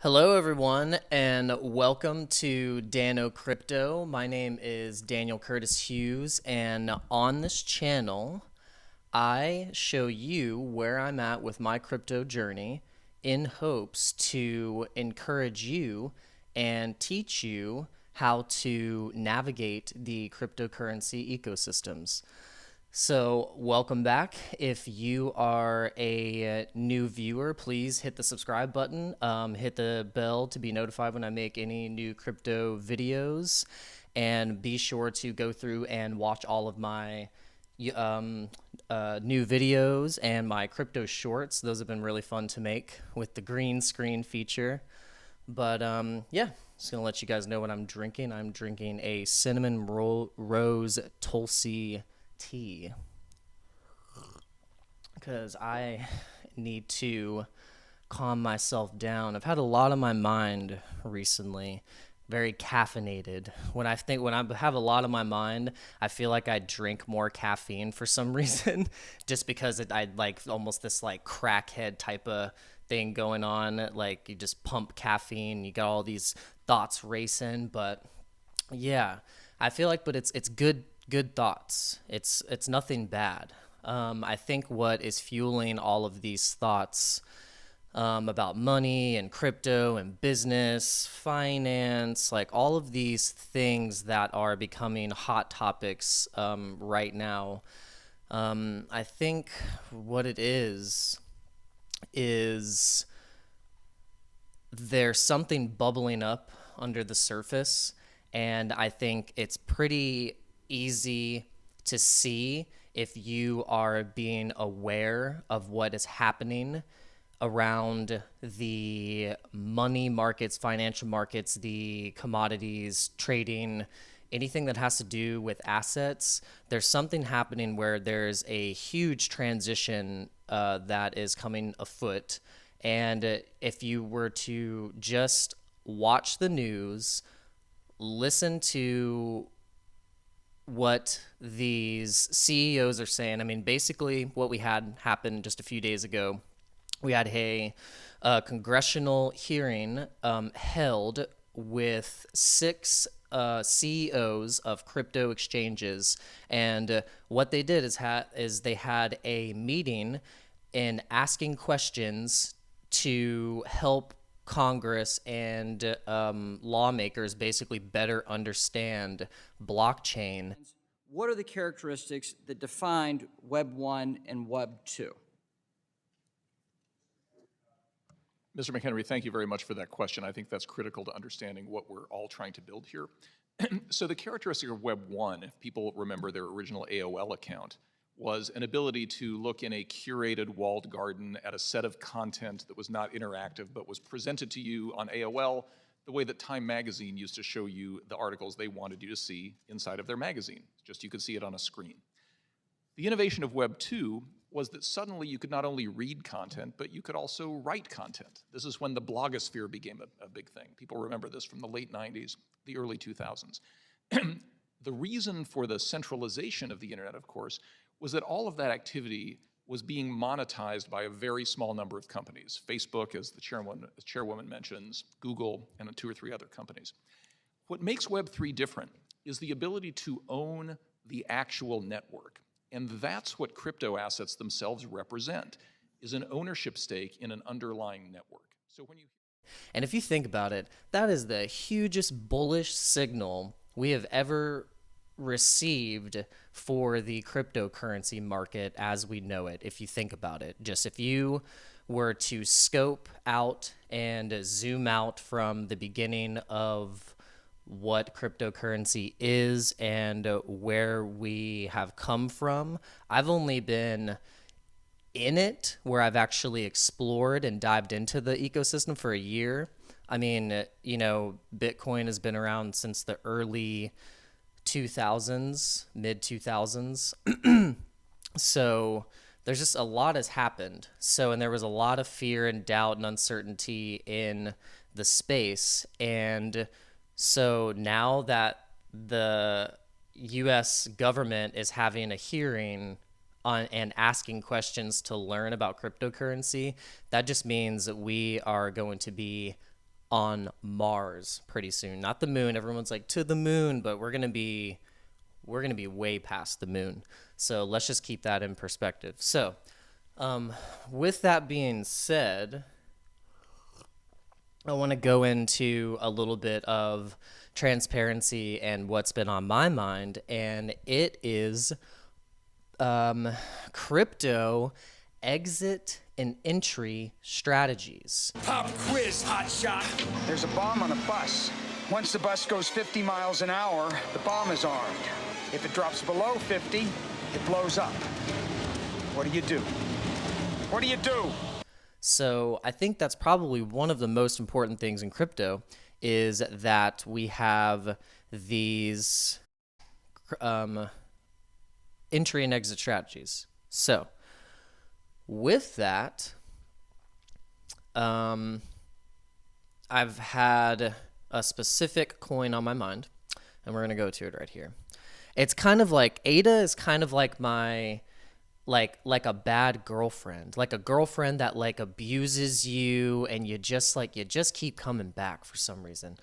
Hello, everyone, and welcome to Dano Crypto. My name is Daniel Curtis Hughes, and on this channel, I show you where I'm at with my crypto journey in hopes to encourage you and teach you how to navigate the cryptocurrency ecosystems. So, welcome back. If you are a new viewer, please hit the subscribe button, hit the bell to be notified when I make any new crypto videos, and be sure to go through and watch all of my new videos and my crypto shorts. Those have been really fun to make with the green screen feature. But yeah, just gonna let you guys know what I'm drinking. I'm drinking a cinnamon rose Tulsi tea because I need to calm myself down. I've had a lot on my mind recently, very caffeinated. When I have a lot on my mind, I feel like I drink more caffeine for some reason, just because I like almost this like crackhead type of thing going on. Like you just pump caffeine, you got all these thoughts racing, but yeah, I feel like, but it's good thoughts. It's nothing bad. I think what is fueling all of these thoughts about money and crypto and business, finance, like all of these things that are becoming hot topics right now. I think what it is there's something bubbling up under the surface, and I think it's pretty easy to see if you are being aware of what is happening around the money markets, financial markets, the commodities, trading, anything that has to do with assets. There's something happening where there's a huge transition that is coming afoot. And if you were to just watch the news, listen to what these CEOs are saying. I mean, basically, what we had happen just a few days ago, we had a congressional hearing held with six CEOs of crypto exchanges, and what they did is they had a meeting and asking questions to help Congress and lawmakers basically better understand blockchain. What are the characteristics that defined Web 1 and Web 2? Mr. McHenry, thank you very much for that question. I think that's critical to understanding what we're all trying to build here. So the characteristic of Web 1, if people remember their original AOL account, was an ability to look in a curated walled garden at a set of content that was not interactive but was presented to you on AOL the way that Time magazine used to show you the articles they wanted you to see inside of their magazine. Just you could see it on a screen. The innovation of Web 2 was that suddenly you could not only read content, but you could also write content. This is when the blogosphere became a big thing. People remember this from the late 90s, the early 2000s. The reason for the centralization of the internet, of course, was that all of that activity was being monetized by a very small number of companies. Facebook, as the chairwoman mentions, Google, and two or three other companies. What makes Web 3 different is the ability to own the actual network. And that's what crypto assets themselves represent, is an ownership stake in an underlying network. So when you And if you think about it, that is the hugest bullish signal we have ever received for the cryptocurrency market as we know it. If you think about it, just if you were to scope out and zoom out from the beginning of what cryptocurrency is and where we have come from, I've only been in it where I've actually explored and dived into the ecosystem for a year. I mean, Bitcoin has been around since the early 2000s, mid 2000s. So there's just a lot has happened. So, and there was a lot of fear and doubt and uncertainty in the space. And so now that the US government is having a hearing on and asking questions to learn about cryptocurrency, that just means that we are going to be on Mars pretty soon. Not the moon. Everyone's like to the moon, but we're going to be way past the moon. So let's just keep that in perspective. So, with that being said, I want to go into a little bit of transparency and what's been on my mind, and it is crypto exit and entry strategies. Pop quiz, hotshot. There's a bomb on a bus. Once the bus goes 50 miles an hour, the bomb is armed. If it drops below 50, it blows up. What do you do? What do you do? So I think that's probably one of the most important things in crypto is that we have these entry and exit strategies. So with that, I've had a specific coin on my mind, and we're going to go to it right here. It's kind of like, ADA is kind of like my, like a bad girlfriend, like a girlfriend that like abuses you, and you just keep coming back for some reason.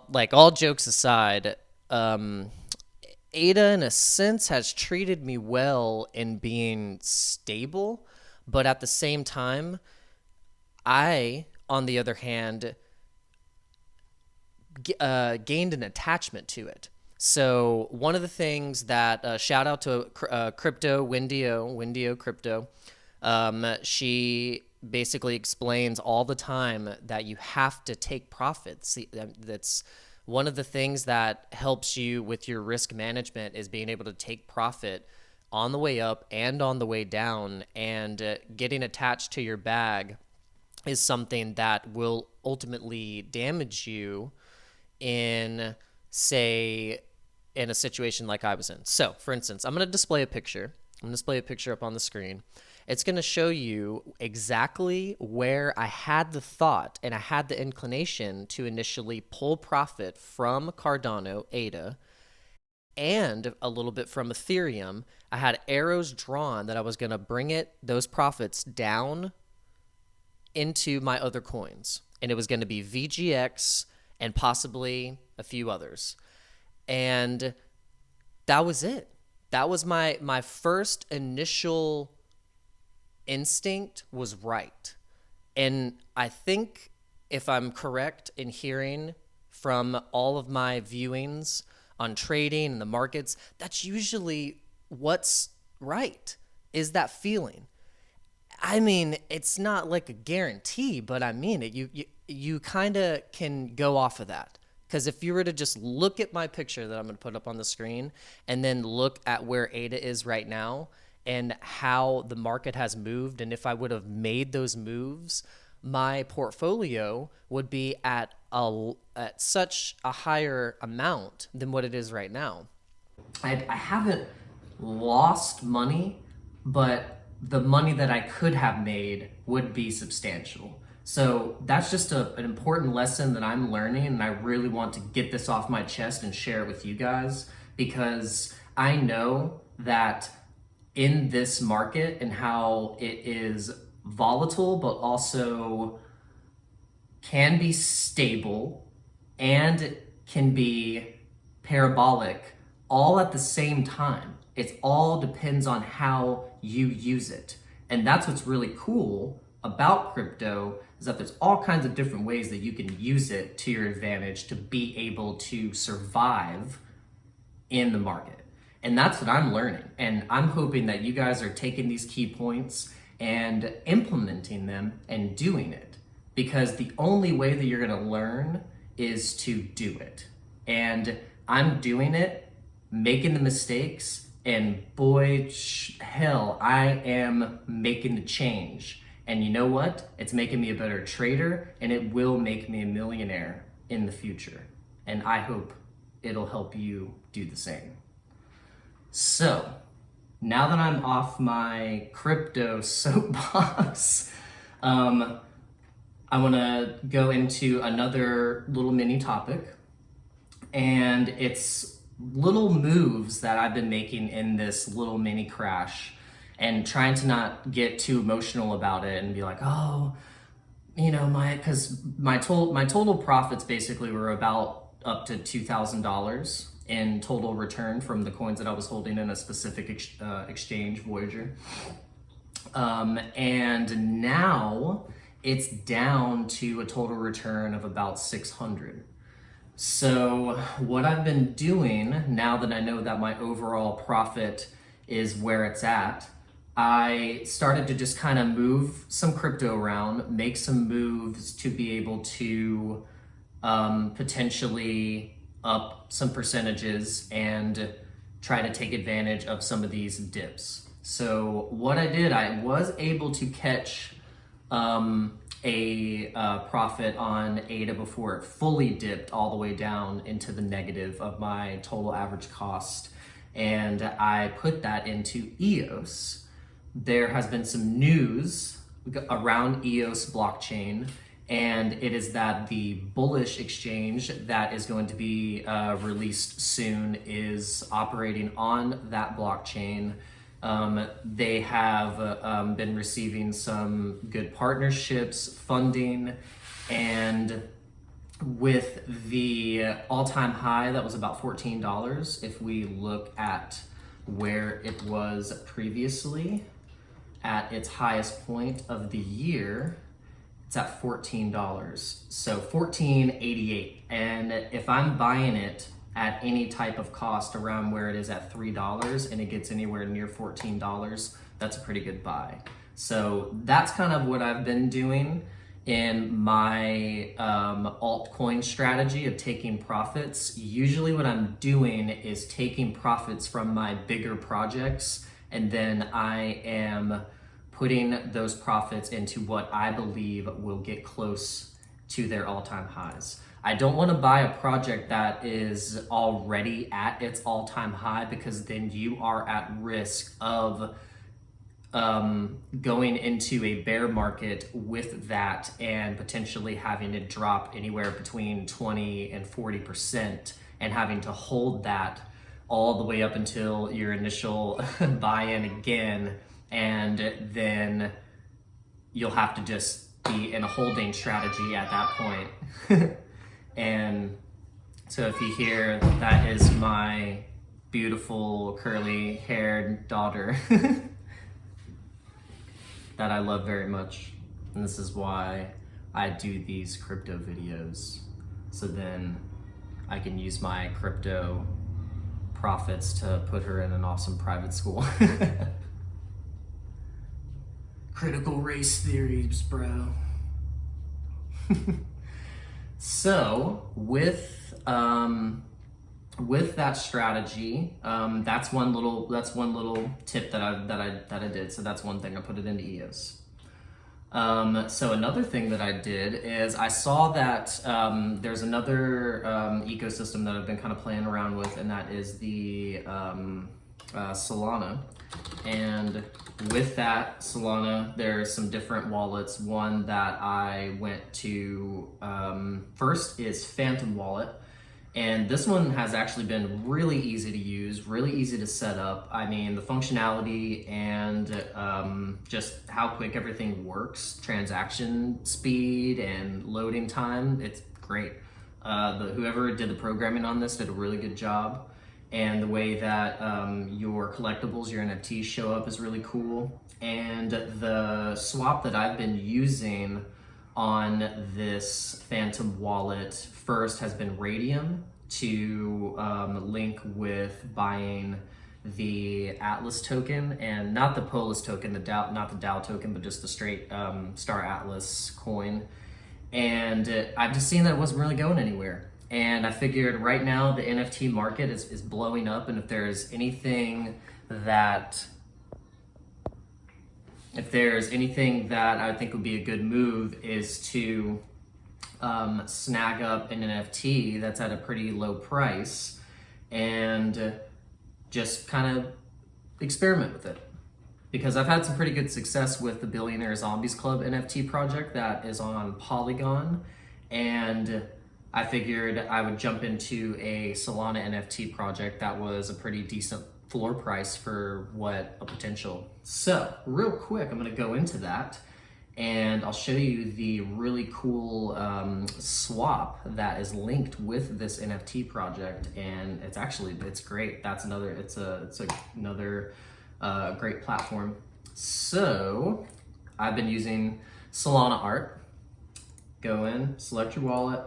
Like, all jokes aside, Ada in a sense has treated me well in being stable, but at the same time, I, on the other hand, gained an attachment to it. So one of the things that, shout out to Crypto, Windio Crypto, she basically explains all the time that you have to take profits. That's one of the things that helps you with your risk management, is being able to take profit on the way up and on the way down, and getting attached to your bag is something that will ultimately damage you in, say, in a situation like I was in. So, for instance, I'm going to display a picture. I'm going to display a picture up on the screen. It's going to show you exactly where I had the thought and I had the inclination to initially pull profit from Cardano, ADA, and a little bit from Ethereum. I had arrows drawn that I was going to bring those profits down into my other coins. And it was going to be VGX and possibly a few others. And that was it. That was my first initial instinct was right. And I think, if I'm correct in hearing from all of my viewings on trading and the markets, that's usually what's right, is that feeling. I mean, it's not like a guarantee, but I mean it. You kind of can go off of that. Because if you were to just look at my picture that I'm going to put up on the screen, and then look at where ADA is right now and how the market has moved, and if I would have made those moves, my portfolio would be at such a higher amount than what it is right now. I haven't lost money, but the money that I could have made would be substantial. So that's just an important lesson that I'm learning, and I really want to get this off my chest and share it with you guys, because I know that in this market and how it is volatile, but also can be stable and can be parabolic all at the same time. It all depends on how you use it. And that's what's really cool about crypto, is that there's all kinds of different ways that you can use it to your advantage to be able to survive in the market. And that's what I'm learning. And I'm hoping that you guys are taking these key points and implementing them and doing it. Because the only way that you're gonna learn is to do it. And I'm doing it, making the mistakes, and boy, hell, I am making the change. And you know what? It's making me a better trader, and it will make me a millionaire in the future. And I hope it'll help you do the same. So, now that I'm off my crypto soapbox, I want to go into another little mini topic, and it's little moves that I've been making in this little mini crash, and trying to not get too emotional about it and be like, oh, No, because my total profits basically were about up to $2,000 in total return from the coins that I was holding in a specific exchange, Voyager. And now it's down to a total return of about 600. So what I've been doing now that I know that my overall profit is where it's at, I started to just kind of move some crypto around, make some moves to be able to potentially up some percentages and try to take advantage of some of these dips. So what I did, I was able to catch a profit on ADA before it fully dipped all the way down into the negative of my total average cost. And I put that into EOS. There has been some news around EOS blockchain, and it is that the bullish exchange that is going to be released soon is operating on that blockchain. They have been receiving some good partnerships, funding, and with the all-time high that was about $14, if we look at where it was previously at its highest point of the year, it's at $14. So $14.88. And if I'm buying it at any type of cost around where it is at $3 and it gets anywhere near $14, that's a pretty good buy. So that's kind of what I've been doing in my altcoin strategy of taking profits. Usually what I'm doing is taking profits from my bigger projects, and then I am putting those profits into what I believe will get close to their all-time highs. I don't want to buy a project that is already at its all-time high, because then you are at risk of going into a bear market with that and potentially having it drop anywhere between 20 and 40% and having to hold that all the way up until your initial buy-in again, and then you'll have to just be in a holding strategy at that point. And so if you hear, that is my beautiful curly haired daughter that I love very much. And this is why I do these crypto videos. So then I can use my crypto profits to put her in an awesome private school. Critical race theories, bro. So with that strategy, that's one little tip that I did. So that's one thing, I put it into EOS. So another thing that I did is I saw that there's another ecosystem that I've been kind of playing around with, and that is the Solana. And with that Solana, there's some different wallets. One that I went to first is Phantom Wallet. And this one has actually been really easy to use, really easy to set up. I mean, the functionality and just how quick everything works, transaction speed and loading time, it's great. Whoever did the programming on this did a really good job. And the way that your collectibles, your NFTs show up is really cool. And the swap that I've been using on this Phantom wallet first has been Radium to link with buying the Atlas token, and not the Polis token, not the DAO token, but just the straight Star Atlas coin. And I've just seen that it wasn't really going anywhere. And I figured right now the NFT market is blowing up, and if there's anything that I think would be a good move is to snag up an NFT that's at a pretty low price and just kind of experiment with it. Because I've had some pretty good success with the Billionaire Zombies Club NFT project that is on Polygon, and I figured I would jump into a Solana NFT project that was a pretty decent floor price for what a potential. So real quick, I'm gonna go into that and I'll show you the really cool swap that is linked with this NFT project, and it's great. It's another great platform. So I've been using Solana Art. Go in, select your wallet,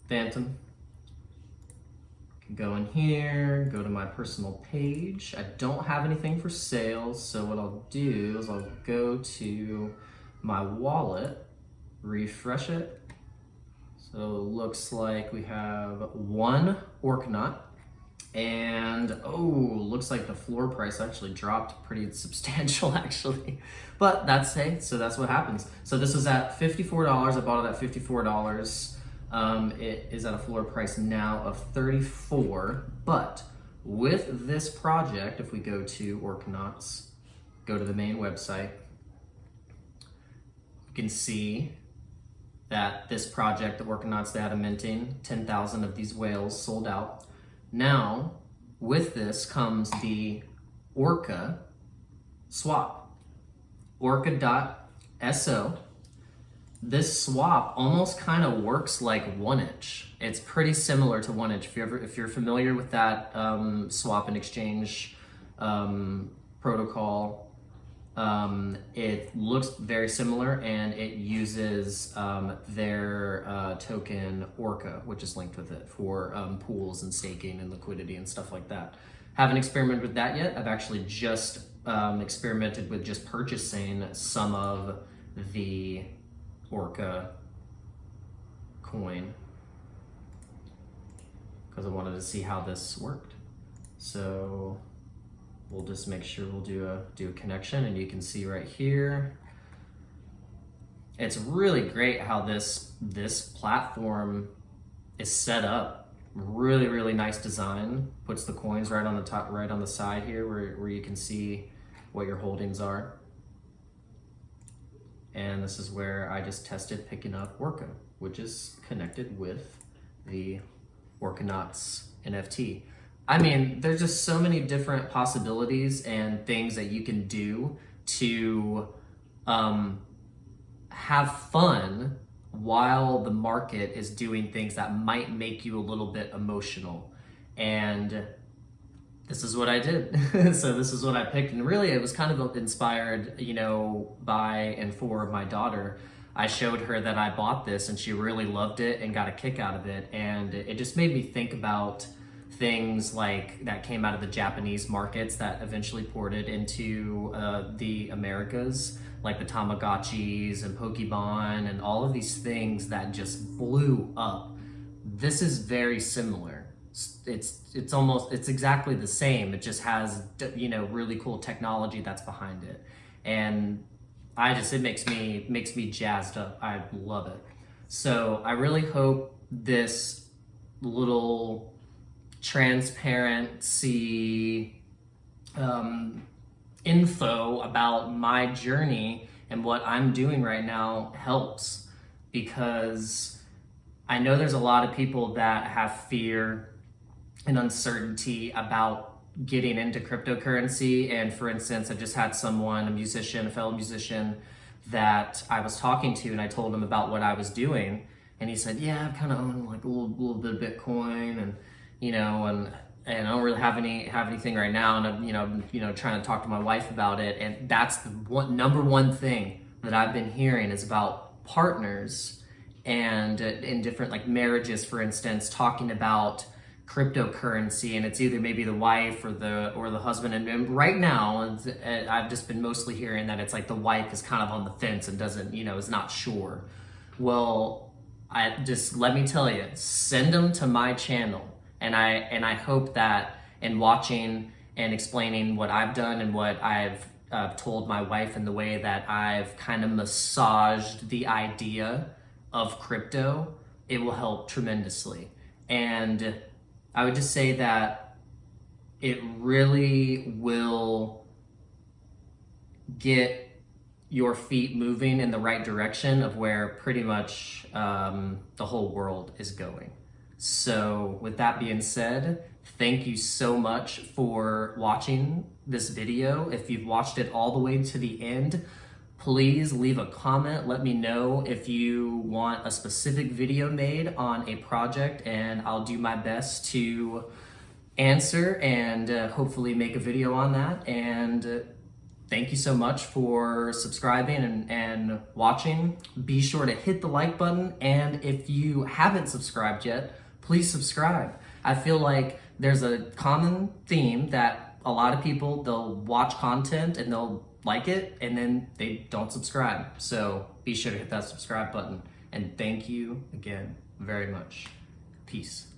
Phantom. Go in here, go to my personal page. I don't have anything for sale, so what I'll do is I'll go to my wallet, refresh it. So it looks like we have one Orknot, and looks like the floor price actually dropped pretty substantial actually. But that's what happens. So this was at $54. I bought it at $54. It is at a floor price now of $34, but with this project, if we go to Orknots, go to the main website, you can see that this project, the Orknots, they had a minting, 10,000 of these whales sold out. Now, with this comes the Orca swap, orca.so. This swap almost kind of works like Oneinch. It's pretty similar to Oneinch. If you're familiar with that swap and exchange protocol, it looks very similar, and it uses their token Orca, which is linked with it for pools and staking and liquidity and stuff like that. Haven't experimented with that yet. I've actually just experimented with just purchasing some of the Orca coin because I wanted to see how this worked. So we'll just make sure we'll do a connection, and you can see right here. It's really great how this platform is set up. Really, really nice design. Puts the coins right on the top, right on the side here where you can see what your holdings are. And this is where I just tested picking up Orca, which is connected with the Orkanots NFT. I mean, there's just so many different possibilities and things that you can do to have fun while the market is doing things that might make you a little bit emotional. And this is what I did. So this is what I picked. And really it was kind of inspired, by and for my daughter. I showed her that I bought this and she really loved it and got a kick out of it. And it just made me think about things like that came out of the Japanese markets that eventually ported into the Americas, like the Tamagotchis and Pokemon and all of these things that just blew up. This is very similar. It's exactly the same. It just has, really cool technology that's behind it. And it makes me jazzed up. I love it. So I really hope this little transparency info about my journey and what I'm doing right now helps, because I know there's a lot of people that have fear and uncertainty about getting into cryptocurrency. And for instance, I just had someone, a fellow musician that I was talking to, and I told him about what I was doing. And he said, yeah, I kind of own like a little bit of Bitcoin, and, and I don't really have anything right now. And I'm, trying to talk to my wife about it. And that's the number one thing that I've been hearing is about partners and in different like marriages, for instance, talking about cryptocurrency, and it's either maybe the wife or the husband. And right now, I've just been mostly hearing that it's like the wife is kind of on the fence and doesn't, is not sure. Well, let me tell you, send them to my channel, and I hope that in watching and explaining what I've done and what I've told my wife and the way that I've kind of massaged the idea of crypto, it will help tremendously. And I would just say that it really will get your feet moving in the right direction of where pretty much the whole world is going. So with that being said, thank you so much for watching this video. If you've watched it all the way to the end, Please leave a comment. Let me know if you want a specific video made on a project, and I'll do my best to answer and hopefully make a video on that. And thank you so much for subscribing and watching. Be sure to hit the like button, and if you haven't subscribed yet, please subscribe. I feel like there's a common theme that a lot of people, they'll watch content and they'll like it and then they don't subscribe. So be sure to hit that subscribe button. And thank you again very much. Peace.